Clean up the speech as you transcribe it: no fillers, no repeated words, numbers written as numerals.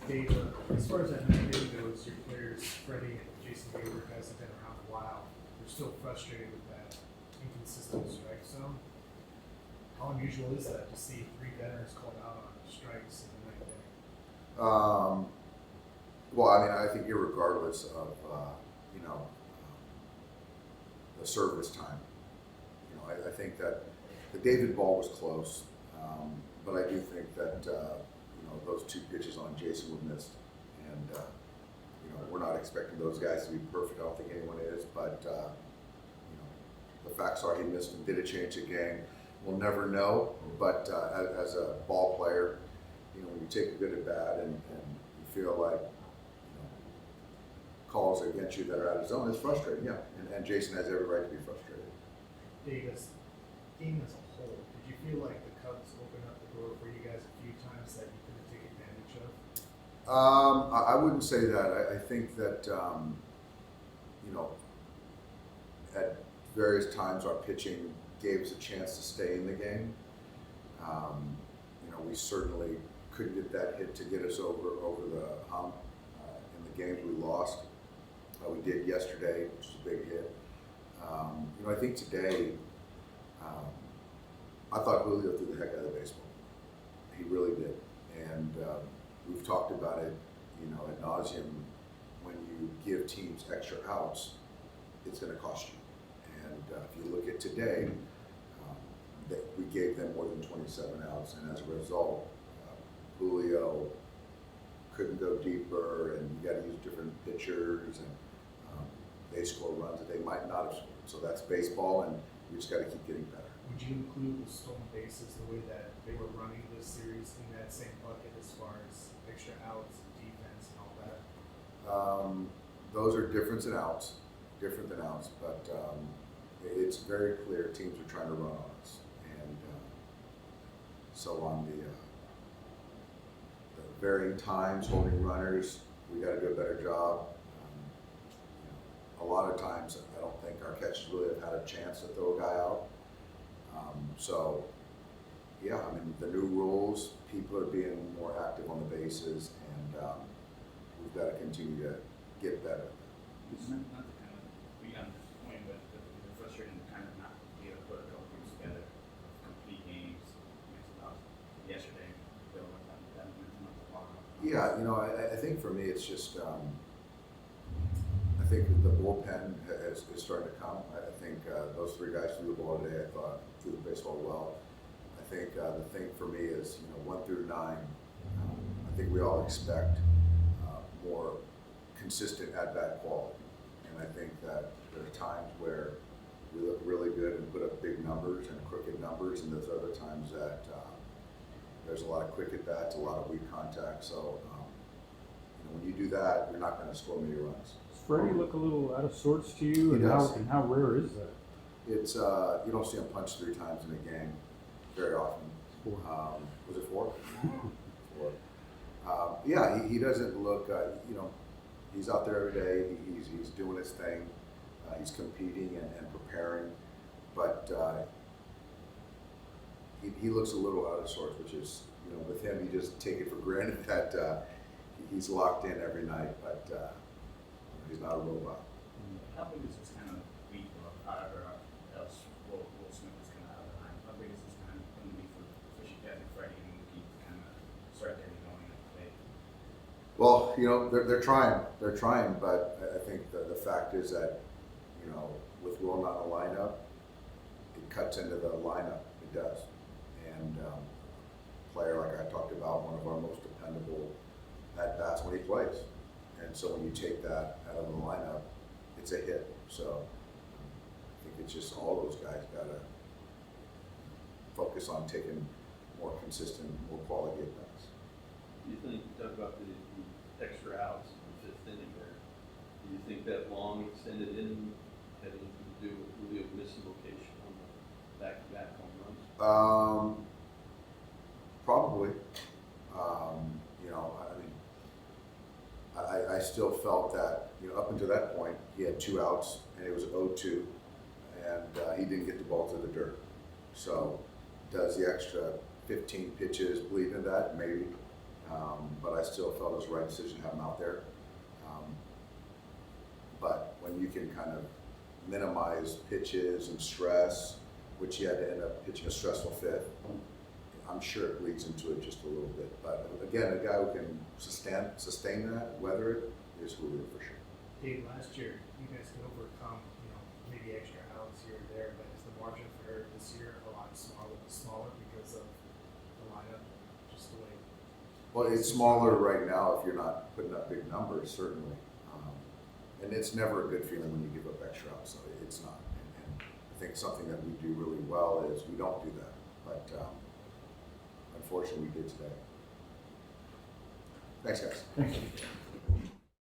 Dave, as far as that ninth inning goes, your players, Freddie and Jason Hayward, guys have been around a while. They're still frustrated with that inconsistent strike zone. How unusual is that to see three veterans called out on strikes in the ninth inning? Well, I mean, I think irregardless of the service time, I think that the David ball was close, but I do think that those two pitches on Jason were missed, and we're not expecting those guys to be perfect. I don't think anyone is, but the facts are he missed them. Did it change the game? We'll never know. But as a ball player, when you take a good at bat and you feel like calls against you that are out of zone, it's frustrating. Yeah, and Jason has every right to be frustrated. Dave, as game as a whole, did you feel like the Cubs opened up the door for you guys a few times that you couldn't take advantage of? I wouldn't say that. I think that at various times our pitching gave us a chance to stay in the game. We certainly couldn't get that hit to get us over the hump in the games we lost. We did yesterday, which was a big hit. I think today, I thought Julio threw the heck out of the baseball. He really did. And we've talked about it, ad nauseum. When you give teams extra outs, it's going to cost you. And if you look at today, we gave them more than 27 outs, and as a result, Julio couldn't go deeper, and you got to use different pitchers, and they score runs that they might not have scored. So that's baseball, and we just got to keep getting better. Would you include the stolen bases the way that they were running this series in that same bucket as far as extra outs, defense, and all that? Those are different than outs, but it's very clear teams are trying to run on us. And so on the varying times holding runners, we got to do a better job. A lot of times, I don't think our catchers really have had a chance to throw a guy out. The new rules, people are being more active on the bases, and we've got to continue to get better. It's not to kind of be on this point, but the frustrating to kind of not be able to put a couple groups together, complete games against us. Yesterday, Bill went down that much long. Yeah, I think for me, it's just I think the bullpen is starting to come. I think those three guys threw the ball today. I thought threw the baseball well. I think the thing for me is 1 through 9. I think we all expect more consistent at-bat quality, and I think that there are times where we look really good and put up big numbers and crooked numbers, and there's other times that there's a lot of quick at-bats, a lot of weak contact. So when you do that, you're not going to score many runs. Does Freddie look a little out of sorts to you? He does. How rare is that? It's you don't see him punch 3 times in a game very often. 4. Was it 4? 4. He doesn't look. He's out there every day. He's doing his thing. He's competing and preparing, but he looks a little out of sorts, which is with him, you just take it for granted that he's locked in every night, but he's not a robot. How big is this kind of week, or however else Will Smith is kind of out of the line? How big is this kind of going to be for especially Kevin, Freddie, and Mookie to kind of start getting going and play? Well, they're trying. They're trying, but I think the fact is that with Will not in the lineup, it cuts into the lineup. It does, and player like I talked about, one of our most dependable at bats when he plays, and so when you take that out of the lineup, it's a hit. So I think it's just all those guys got to focus on taking more consistent, more quality at bats. Do you think, you talk about the extra outs in the 5th inning there, do you think that long extended inning had anything to do with Julio missing location on the back-to-back home runs? Probably. I still felt that, up until that point, he had 2 outs, and it was 0-2, and he didn't get the ball to the dirt. So does the extra 15 pitches bleed into that? Maybe. but I still felt it was the right decision to have him out there. But when you can kind of minimize pitches and stress, which he had to end up pitching a stressful fifth, I'm sure it bleeds into it just a little bit. But again, a guy who can sustain that, weather it, is Julio for sure. Dave, last year, you guys could overcome, maybe extra outs here or there, but is the margin for error this year a lot smaller because of the lineup, just the way? Well, it's smaller right now if you're not putting up big numbers, certainly. And it's never a good feeling when you give up extra outs, so it's not. And I think something that we do really well is we don't do that. But unfortunately, we did today. Thanks, guys. Thank you.